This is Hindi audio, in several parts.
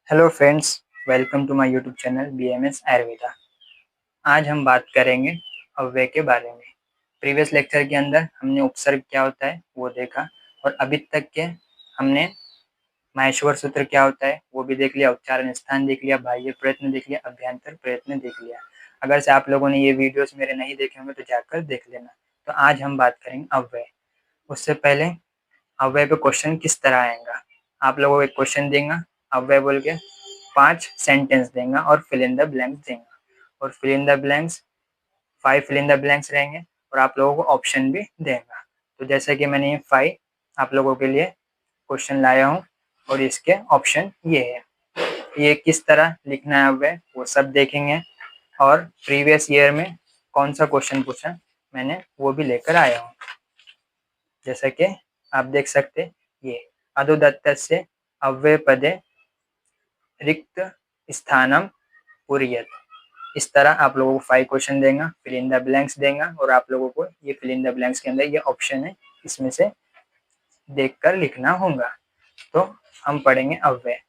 Hello friends, welcome to my YouTube channel BMS Ayurveda. आज हम बात करेंगे अव्यय के बारे में। प्रीवियस लेक्चर के अंदर हमने उपसर्ग क्या होता है वो देखा और अभी तक के हमने माहेश्वर सूत्र क्या होता है वो भी देख लिया, उच्चारण स्थान देख लिया, बाह्य प्रयत्न देख लिया, अभ्यंतर प्रयत्न देख लिया। अगर से आप लोगों ने ये वीडियोस मेरे नहीं देखे होंगे तो जाकर देख लेना। तो आज हम बात करेंगे अव्यय। उससे पहले अव्यय पे क्वेश्चन किस तरह आएगा, आप लोगों को एक क्वेश्चन देगा, अव्यय बोल के 5 सेंटेंस देगा और फिल इन द ब्लैंक्स देगा और fill in the blanks 5 fill in the blanks रहेंगे और आप लोगों को ऑप्शन भी देगा। तो जैसे कि मैंने ये 5 आप लोगों के लिए क्वेश्चन लाया हूँ और इसके ऑप्शन ये है। ये किस तरह लिखना है अव्यय वो सब देखेंगे और प्रीवियस ईयर में कौन सा क्वेश्चन पूछा मैंने वो भी लेकर आया हूँ। जैसा कि आप देख सकते ये अधोदत्तस्य अव्यय पदे रिक्त स्थानम पूर्यत। इस तरह आप लोगों को 5 क्वेश्चन देगा, फिल इन द ब्लैंक्स देगा और आप लोगों को ये फिल इन द ब्लैंक्स के अंदर ये ऑप्शन है, इसमें से देखकर लिखना होगा। तो हम पढ़ेंगे अव्यय।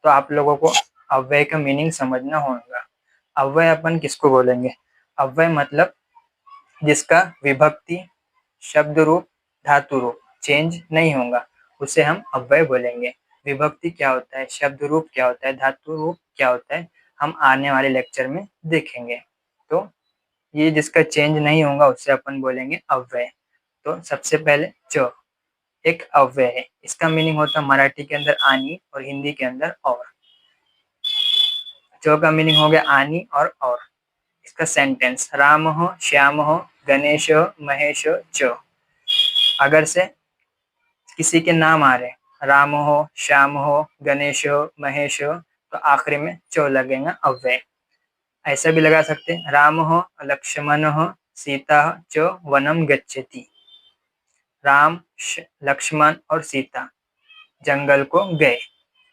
तो आप लोगों को अव्यय का मीनिंग समझना होगा। अव्यय अपन किसको बोलेंगे? अव्यय मतलब जिसका विभक्ति, शब्द रूप, धातु रूप चेंज नहीं होगा उसे हम अव्यय बोलेंगे। विभक्ति क्या होता है, शब्द रूप क्या होता है, धातु रूप क्या होता है, हम आने वाले लेक्चर में देखेंगे। तो ये जिसका चेंज नहीं होगा उससे अपन बोलेंगे अव्यय। तो सबसे पहले च एक अव्यय है, इसका मीनिंग होता है मराठी के अंदर आनी और हिंदी के अंदर और। च का मीनिंग हो गया आनी और। इसका सेंटेंस राम हो, श्याम हो, गणेश हो, महेश हो, च। अगर से किसी के नाम आ रहे राम हो, श्याम हो, गणेश हो, महेश हो तो आखिरी में च लगेगा अव्यय। ऐसा भी लगा सकते राम हो, लक्ष्मण हो, सीता च वनम गच्छति। राम, लक्ष्मण और सीता जंगल को गए,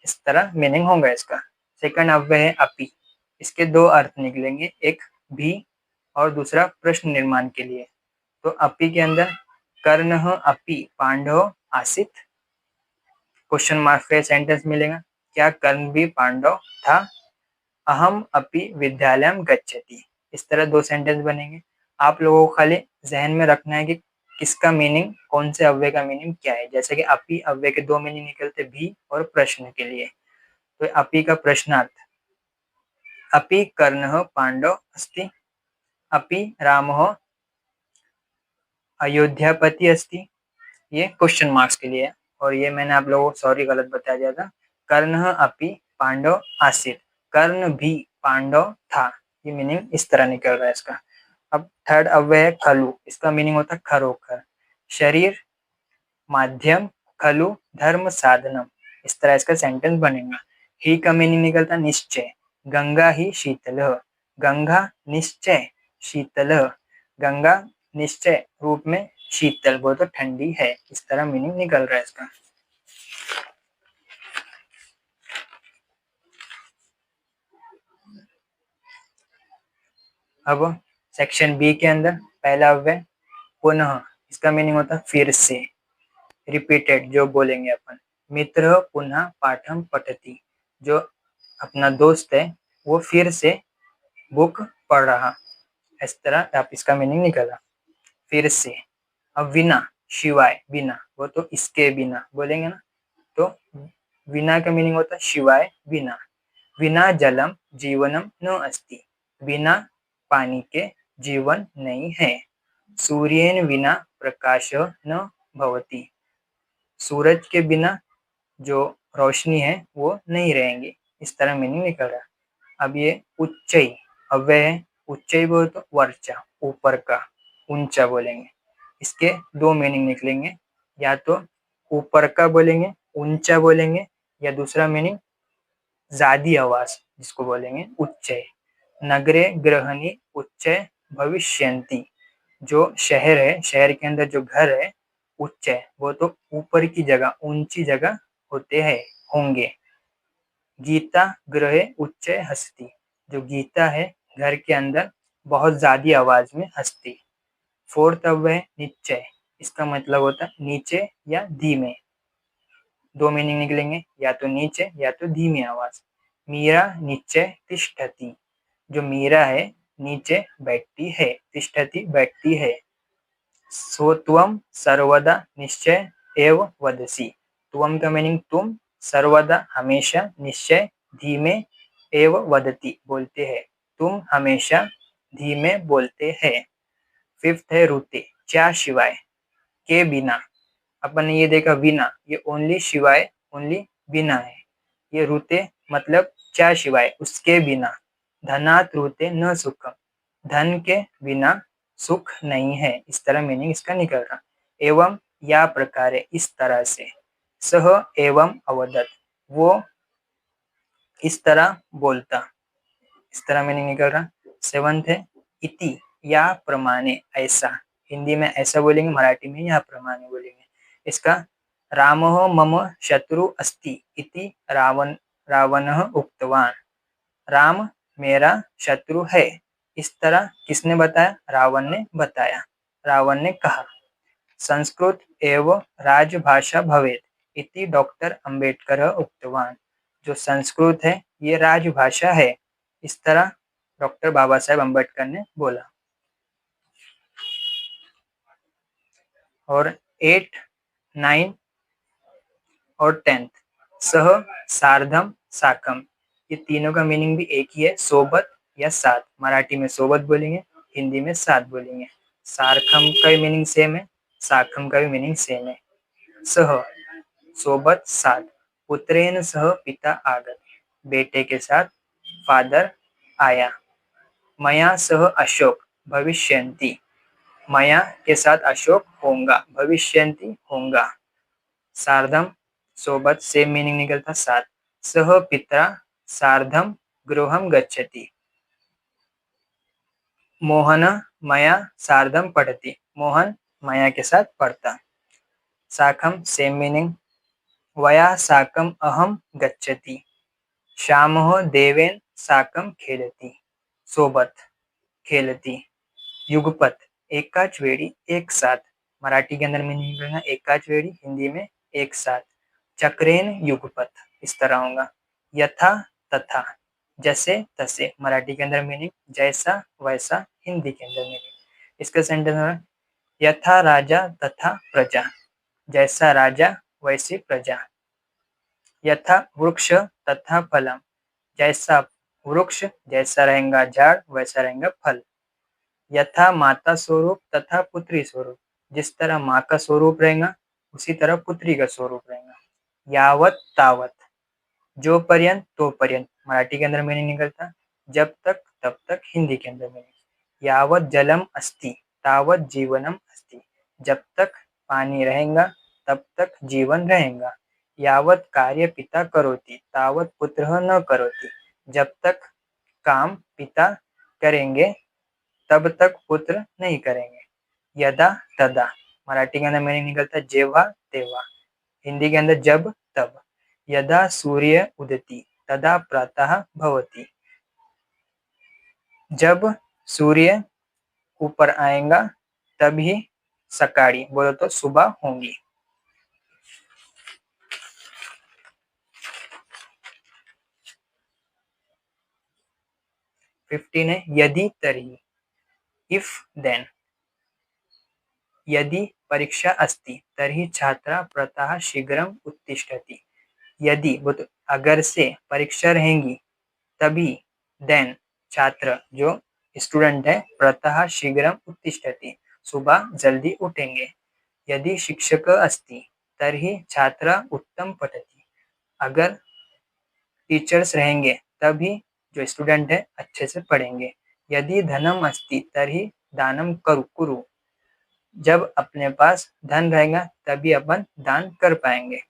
इस तरह मीनिंग होगा इसका। सेकंड अव्यय है अपि। इसके दो अर्थ निकलेंगे, एक भी और दूसरा प्रश्न निर्माण के लिए। तो अपि के अंदर कर्ण अपि पांडव आसित, क्वेश्चन मार्क का सेंटेंस मिलेगा। क्या कर्ण भी पांडव था? अहम अपि विद्यालयम गच्छति। इस तरह दो सेंटेंस बनेंगे। आप लोगों को खाली जहन में रखना है कि किसका मीनिंग, कौन से अव्यय का मीनिंग क्या है। जैसे कि अपि अव्यय के दो मीनिंग निकलते, भी और प्रश्न के लिए। तो अपि का प्रश्नार्थ, अपि कर्ण पांडव अस्ति, अपि राम अयोध्यापति अस्ति। ये क्वेश्चन मार्क्स के लिए। और ये मैंने आप लोगों को सॉरी गलत बता दिया था, कर्ण अपि पांडव आसित, कर्ण भी पांडव था। ये मीनिंग इस तरह निकल रहा है इसका। अब थर्ड अव्यय है खलु। इसका मीनिंग होता है खरोखर, शरीर, माध्यम, खलु धर्म साधनम। इस तरह इसका सेंटेंस बनेगा। ही का मीनिंग निकलता निश्चय, गंगा ही शीतल, गंगा निश्चय शीतल, गंगा निश्चय रूप में शीतल वो तो ठंडी है। इस तरह मीनिंग निकल रहा है इसका। अब सेक्शन बी के अंदर पहला अव्यय पुनः। इसका मीनिंग होता है फिर से, रिपीटेड जो बोलेंगे अपन। मित्र पुनः पाठम पठति, जो अपना दोस्त है वो फिर से बुक पढ़ रहा। इस तरह आप इसका मीनिंग निकला फिर से। अब विना, शिवाय, बिना वो तो इसके बिना बोलेंगे ना। तो विना का मीनिंग होता है शिवाय, बिना। विना जलम जीवनम न अस्ति, बिना पानी के जीवन नहीं है। सूर्येन विना प्रकाश न भवति, सूरज के बिना जो रोशनी है वो नहीं रहेंगी। इस तरह मीनिंग निकल रहा है। अब ये उच्चई अव्यय है। उच्चई बोल तो वर्चा, ऊपर का, ऊंचा बोलेंगे। इसके दो मीनिंग निकलेंगे, या तो ऊपर का बोलेंगे, ऊंचा बोलेंगे, या दूसरा मीनिंग ज़्यादी आवाज जिसको बोलेंगे उच्चय। नगरे गृहणी उच्चय भविष्यन्ति, जो शहर है, शहर के अंदर जो घर है उच्चय वो तो ऊपर की जगह, ऊंची जगह होते हैं, होंगे। गीता गृहे उच्चय हस्ती, जो गीता है घर के अंदर बहुत ज्यादा आवाज में हंसती। फोर्थ अव्यय है निश्चय। इसका मतलब होता है नीचे या धीमे। दो मीनिंग निकलेंगे, या तो नीचे या तो धीमी आवाज। मीरा नीचे तिष्ठति, जो मीरा है नीचे बैठती है, तिष्ठति बैठती है। सो त्वं सर्वदा निश्चय एव वदसि, त्वं का मीनिंग तुम, सर्वदा हमेशा, निश्चय धीमे, एव वदति बोलते हैं, तुम हमेशा धीमे बोलते हैं। फिफ्थ है रुते, च्या शिवाय, के बिना, अपन ने ये देखा विना, ये ओनली शिवाय, ओनली बिना है। ये रुते मतलब च्या शिवाय, उसके बिना। धनात रुते न सुखम, धन के बिना सुख नहीं है, इस तरह मीनिंग इसका निकल रहा। एवं या प्रकारे, इस तरह से। सह एवं अवदत, वो इस तरह बोलता, इस तरह मीनिंग निकल रहा। सेवंथ है इति, या प्रमाणे, ऐसा। हिंदी में ऐसा बोलेंगे, मराठी में या प्रमाणे बोलेंगे। इसका रामः मम शत्रु अस्ति इति रावणः उक्तवान, राम मेरा शत्रु है, इस तरह किसने बताया? रावण ने बताया, रावण ने कहा। संस्कृत एव राजभाषा भवेत् इति डॉक्टर अंबेडकर उक्तवान, जो संस्कृत है ये राजभाषा है, इस तरह डॉक्टर बाबा साहेब अम्बेडकर ने बोला। और 8, 9 और 10th, सह, सार्धम, साकम, ये तीनों का मीनिंग भी एक ही है, सोबत या साथ। मराठी में सोबत बोलेंगे, हिंदी में साथ बोलेंगे। सारखम का भी मीनिंग सेम है, साकम का भी मीनिंग सेम है। सह, सोबत, साथ। पुत्रेन सह पिता आगत, बेटे के साथ फादर आया। मया सह अशोक भविष्यन्ति, मया के साथ अशोक होगा, भविष्यन्ति होगा। सार्धम, सोबत, सेम मीनिंग निकलता साथ। सह पिता सार्धम गृहं गच्छति, मोहन मया सार्धम पठति, मोहन मया के साथ पढ़ता। साकम, सेम मीनिंग, वया साकम अहम गच्छति, श्यामः देवेन साकम खेलति, सोबत, खेलती। युगपत, एकाच वेळी, एक साथ। मराठी के अंदर मीनिंग निकलेगा एकाच वेळी, हिंदी में एक साथ। चक्रेन युगपत, इस तरह होगा। यथा तथा, जैसे तसे, मराठी के अंदर मीनिंग जैसा वैसा, हिंदी के अंदर मीनिंग। इसका सेंटेंस होगा यथा राजा तथा प्रजा, जैसा राजा वैसी प्रजा। यथा वृक्ष तथा फलम, जैसा वृक्ष जैसा रहेगा झाड़ वैसा रहेगा फल। यथा माता स्वरूप तथा पुत्री स्वरूप, जिस तरह माँ का स्वरूप रहेगा उसी तरह पुत्री का स्वरूप रहेगा। यावत तावत, जो पर्यंत तो पर्यंत, मराठी के अंदर मीनिंग निकलता जब तक तब तक, हिंदी के अंदर मीनिंग। यावत जलम अस्ति तावत जीवनम अस्ति, जब तक पानी रहेगा तब तक जीवन रहेगा। यावत कार्य पिता करोति तावत पुत्रः न करोति, जब तक काम पिता करेंगे तब तक पुत्र नहीं करेंगे। यदा तदा, मराठी के अंदर मीनिंग निकलता जेव्हा तेव्हा, हिंदी के अंदर जब तब। यदा सूर्य उदति तदा प्रातः भवति, जब सूर्य ऊपर आएगा तभी सकाळी, बोलो तो सुबह होगी। फिफ्टीन है यदि तर्हि, इफ देन। यदि परीक्षा अस्ति तर्हि छात्रा प्रातः शीघ्रम उत्तिष्ठति, यदि वो तो अगर से परीक्षा रहेंगी तभी, देन छात्र जो स्टूडेंट है, प्रातः शीघ्रम उत्तिष्ठति, सुबह जल्दी उठेंगे। यदि शिक्षक अस्ति तर्हि छात्रा उत्तम पठति, अगर टीचर्स रहेंगे तभी जो स्टूडेंट है अच्छे से पढ़ेंगे। यदि धनम अस्ति तर्हि दानम कुरु, जब अपने पास धन रहेगा तभी अपन दान कर पाएंगे।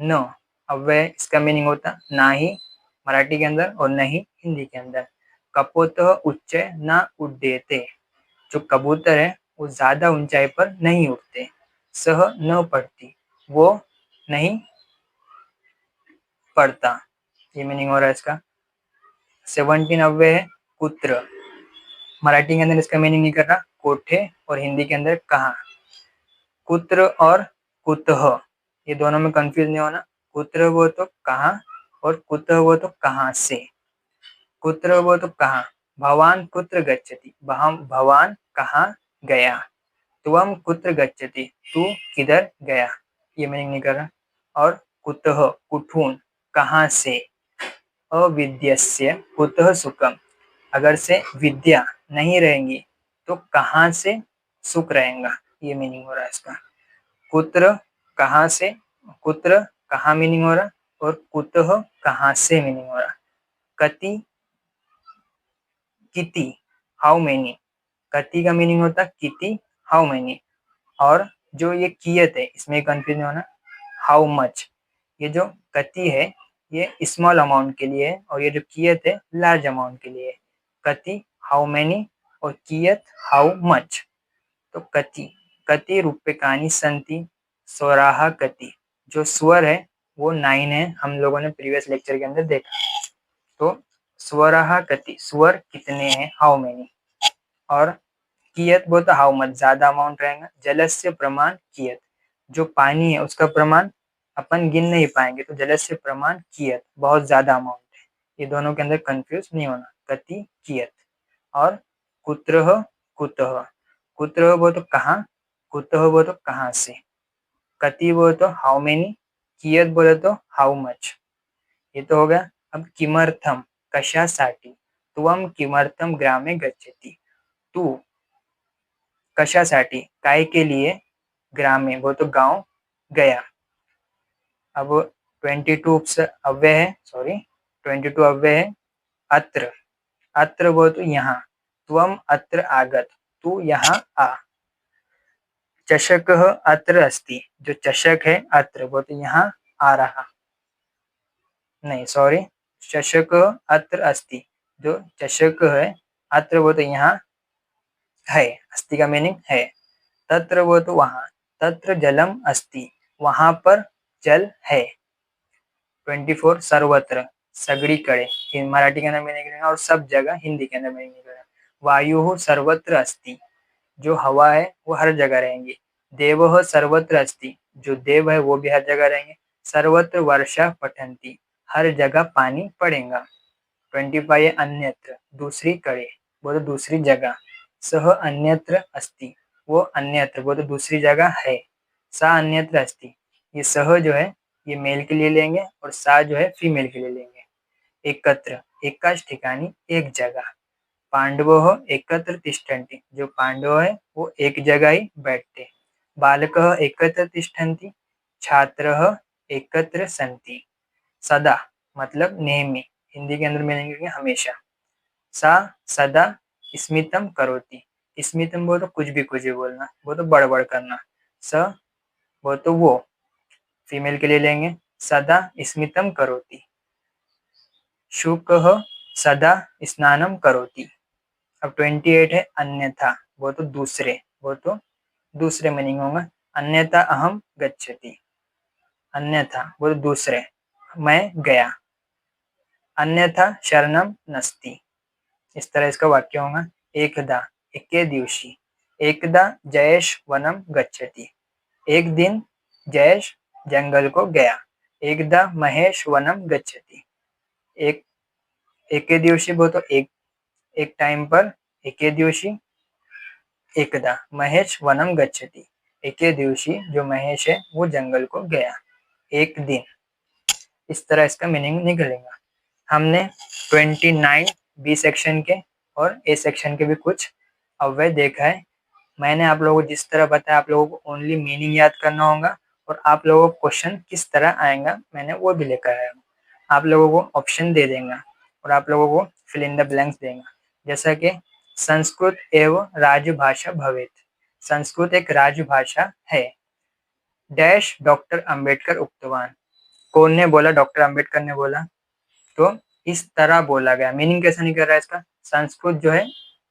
न अव्यय, इसका मीनिंग होता ना ही, मराठी के अंदर, और नहीं हिंदी के अंदर। कपोतः उच्च ना उड्डेते, जो कबूतर है वो ज्यादा ऊंचाई पर नहीं उड़ते। सह न पढ़ती, वो नहीं पढ़ता, ये मीनिंग हो रहा है इसका। 17 अव्यय है कुत्र, मराठी के अंदर इसका मीनिंग नहीं कर रहा, कोठे, और हिंदी के अंदर कहाँ। कुत्र और कुतः, ये दोनों में कंफ्यूज नहीं होना। कुत्र वो तो कहाँ, और कुतः वो तो कहाँ से, कुत्र वो तो कहाँ, भवान कुत्र गच्छति, भवान कहाँ गया, त्वम कुत्र गच्छति, तू किधर गया, ये मीनिंग नहीं कर रहा। और कुतः कुठून, कहाँ से, अविद्यस्य कुतः सुखम, अगर से विद्या नहीं रहेंगी तो कहाँ से सुख रहेगा, ये मीनिंग हो रहा है इसका। कुत्र कहाँ से, कुत्र कहाँ मीनिंग हो रहा, और कुतः कहाँ से मीनिंग हो रहा। कति किति हाउ मेनी, कति का मीनिंग होता है किति, हाउ मेनी। और जो ये कियत है इसमें कंफ्यूजन होना, हाउ मच, ये जो कति है ये स्मॉल अमाउंट के लिए है और ये जो कियत है लार्ज अमाउंट के लिए है। कति हाउ मेनी और कियत हाउ मच। तो कति, कति रूप्यकाणि संति स्वराः कति, जो स्वर है वो 9 है, हम लोगों ने प्रीवियस लेक्चर के अंदर देखा। तो स्वराः कति, स्वर कितने हैं, हाउ मेनी। और कियत वो तो हाउ मच, ज्यादा अमाउंट रहेगा। जलस्य प्रमाण कियत, जो पानी है उसका प्रमाण अपन गिन नहीं पाएंगे, तो जलस्य प्रमाण कियत बहुत ज्यादा अमाउंट है। ये दोनों के अंदर कंफ्यूज नहीं होना, कति कियत। और कुत्रः कुतः, कुत्रः वो तो कहाँ, कुतः वो तो कहाँ से, कति वो तो हाउ मेनी, कियत बोले तो हाउ मच। ये तो हो गया। अब किमर्थम कशासाठी, त्वम किमर्थम ग्रामे गच्छति, तू कशासाठी काय के लिए, ग्रामे वो तो गांव गया। अब 22 अव्यय है, सॉरी 22 अव्यय है। अत्र, अत्र वो तो यहाँ, त्वम अत्र आगत, तू यहाँ आ। चषकः अत्र अस्ति, जो चषक है अत्र वो तो यहाँ आ रहा, नहीं सॉरी, चषकः अत्र अस्ति, जो चषक है अत्र वो तो यहाँ है, अस्ति का मीनिंग है। तत्र वो तो वहाँ, तत्र जलम अस्ति, वहाँ पर जल है। 24 सर्वत्र, सगळीकडे मराठी के अंदर मीनिंग और सब जगह हिंदी के अंदर मीनिंग निकलेगा। वायु सर्वत्र अस्ति, जो हवा है वो हर जगह रहेंगी। देवः सर्वत्र अस्ति, जो देव है वो भी हर जगह रहेंगे। सर्वत्र वर्षा पठन्ति, हर जगह पानी पड़ेगा। 25 अन्यत्र, दूसरी कड़े, वो तो दूसरी जगह। सह अन्यत्र अस्ति, वो अन्यत्र वो तो दूसरी जगह है। सा अन्यत्र अस्ति, ये सह जो है ये मेल के लिए लेंगे और सा जो है फीमेल के लिए लेंगे। एकत्र, एकाच ठिकाणी, एक जगह। पांडवः एकत्र तिष्ठन्ति, जो पांडव है वो एक जगह ही बैठते। बालकः एकत्र तिष्ठन्ति, छात्रः एकत्र सन्ति। सदा मतलब नेहमी, हिंदी के अंदर मीनिंग है हमेशा। सा सदा स्मितम करोति, स्मितम वो तो कुछ भी बोलना, वो तो बड़बड़ करना। स वो तो वो फीमेल के लिए लेंगे, सदा स्मितम करोति। शुकः सदा स्नानम करोति। अब 28 है अन्यथा, वो तो दूसरे, वो तो दूसरे मीनिंग होगा। अन्यथा अहम गच्छति, अन्यथा वो तो दूसरे, मैं गया। अन्यथा शरणम नस्ति, इस तरह इसका वाक्य होगा। एकदा, एके दिवशी, एकदा जयेश वनम गच्छति, एक दिन जयेश जंगल को गया। एकदा महेश वनम गच्छति, एक एके दिवशी वो तो एक टाइम पर, एके दिवशी। एकदा महेश वनम गच्छति, एके दिवशी जो महेश है वो जंगल को गया, एक दिन। इस तरह इसका मीनिंग निकलेगा। हमने 29 बी सेक्शन के और ए सेक्शन के भी कुछ अव्यय देखा है। मैंने आप लोगों को जिस तरह बताया, आप लोगों को ओनली मीनिंग याद करना होगा और आप लोगों को क्वेश्चन किस तरह आएगा मैंने वो भी लेकर आया हूँ। आप लोगों को ऑप्शन दे देंगे और आप लोगों को फिल इन द ब्लैंक्स देंगे। जैसा कि संस्कृत एवं राजभाषा भवेत, संस्कृत एक राजभाषा है। डैश डॉक्टर अंबेडकर उक्तवान, कौन ने बोला, डॉक्टर अंबेडकर ने बोला। तो इस तरह बोला गया, मीनिंग कैसा नहीं कर रहा है इसका, संस्कृत जो है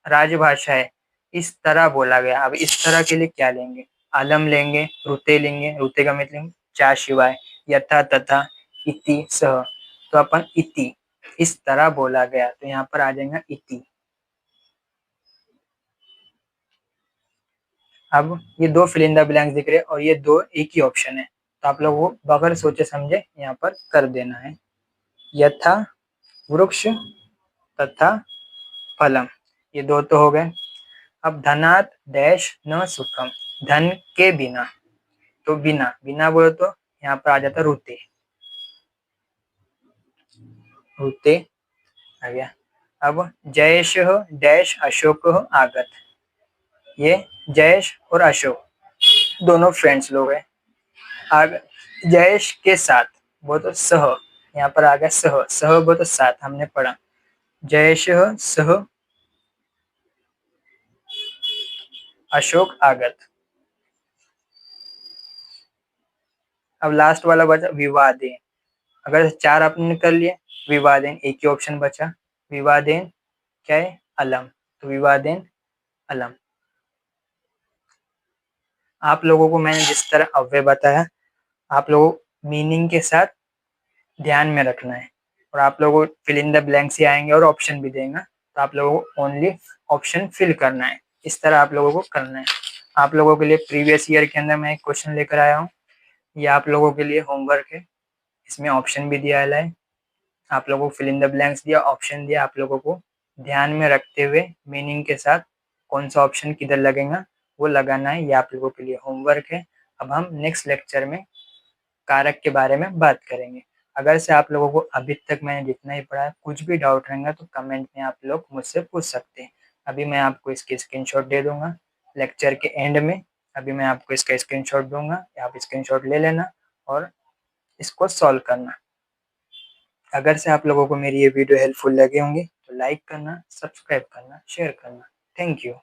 राजभाषा है, इस तरह बोला गया। अब इस तरह के लिए क्या लेंगे, अलम लेंगे, रुते लेंगे, रुते का मतलब चा शिवाय, यथा तथा, इति सह। तो अपन इति, इस तरह बोला गया, तो यहाँ पर आ जाएगा इति। अब ये दो फिल इन द ब्लैंक्स दिख रहे हैं और ये दो एक ही ऑप्शन है, तो आप लोगों को बगैर सोचे समझे यहाँ पर कर देना है। यथा वृक्ष तथा फलम, ये दो तो हो गए। अब धनात् डैश न सुखम, धन के बिना, तो बिना, बिना बोलो तो यहाँ पर आ जाता रुते, रुते आ गया। अब जयेश डैश अशोक आगत, ये जयेश और अशोक दोनों फ्रेंड्स लोग हैं। आग जयेश के साथ वो तो सह, यहाँ पर आ गया सह, सह वो तो साथ, हमने पढ़ा जयेश सह अशोक आगत। अब लास्ट वाला बचा विवादेन, अगर चार आपने कर लिए, विवादेन एक ही ऑप्शन बचा, विवादेन क्या है अलम, तो विवादेन अलम। आप लोगों को मैंने जिस तरह अव्यय बताया, आप लोगों को मीनिंग के साथ ध्यान में रखना है, और आप लोगों को फिल इन द ब्लैंक्स ही आएंगे और ऑप्शन भी देगा, तो आप लोगों को ओनली ऑप्शन फिल करना है, इस तरह आप लोगों को करना है। आप लोगों के लिए प्रीवियस ईयर के अंदर मैं एक क्वेश्चन लेकर आया हूँ, ये आप लोगों के लिए होमवर्क है, इसमें ऑप्शन भी दिया है, आप लोगों को फिल इन द ब्लैंक्स दिया, ऑप्शन दिया, आप लोगों को ध्यान में रखते हुए मीनिंग के साथ कौन सा ऑप्शन किधर लगेगा वो लगाना है, ये आप लोगों के लिए होमवर्क है। अब हम नेक्स्ट लेक्चर में कारक के बारे में बात करेंगे। अगर से आप लोगों को अभी तक मैंने जितना ही पढ़ा है कुछ भी डाउट रहेगा तो कमेंट में आप लोग मुझसे पूछ सकते हैं। अभी मैं आपको इसकी स्क्रीनशॉट दे दूंगा लेक्चर के एंड में, अभी मैं आपको इसका स्क्रीनशॉट दूंगा, आप स्क्रीनशॉट ले लेना और इसको सॉल्व करना। अगर से आप लोगों को मेरी ये वीडियो हेल्पफुल लगे होंगे तो लाइक करना, सब्सक्राइब करना, शेयर करना। Thank you.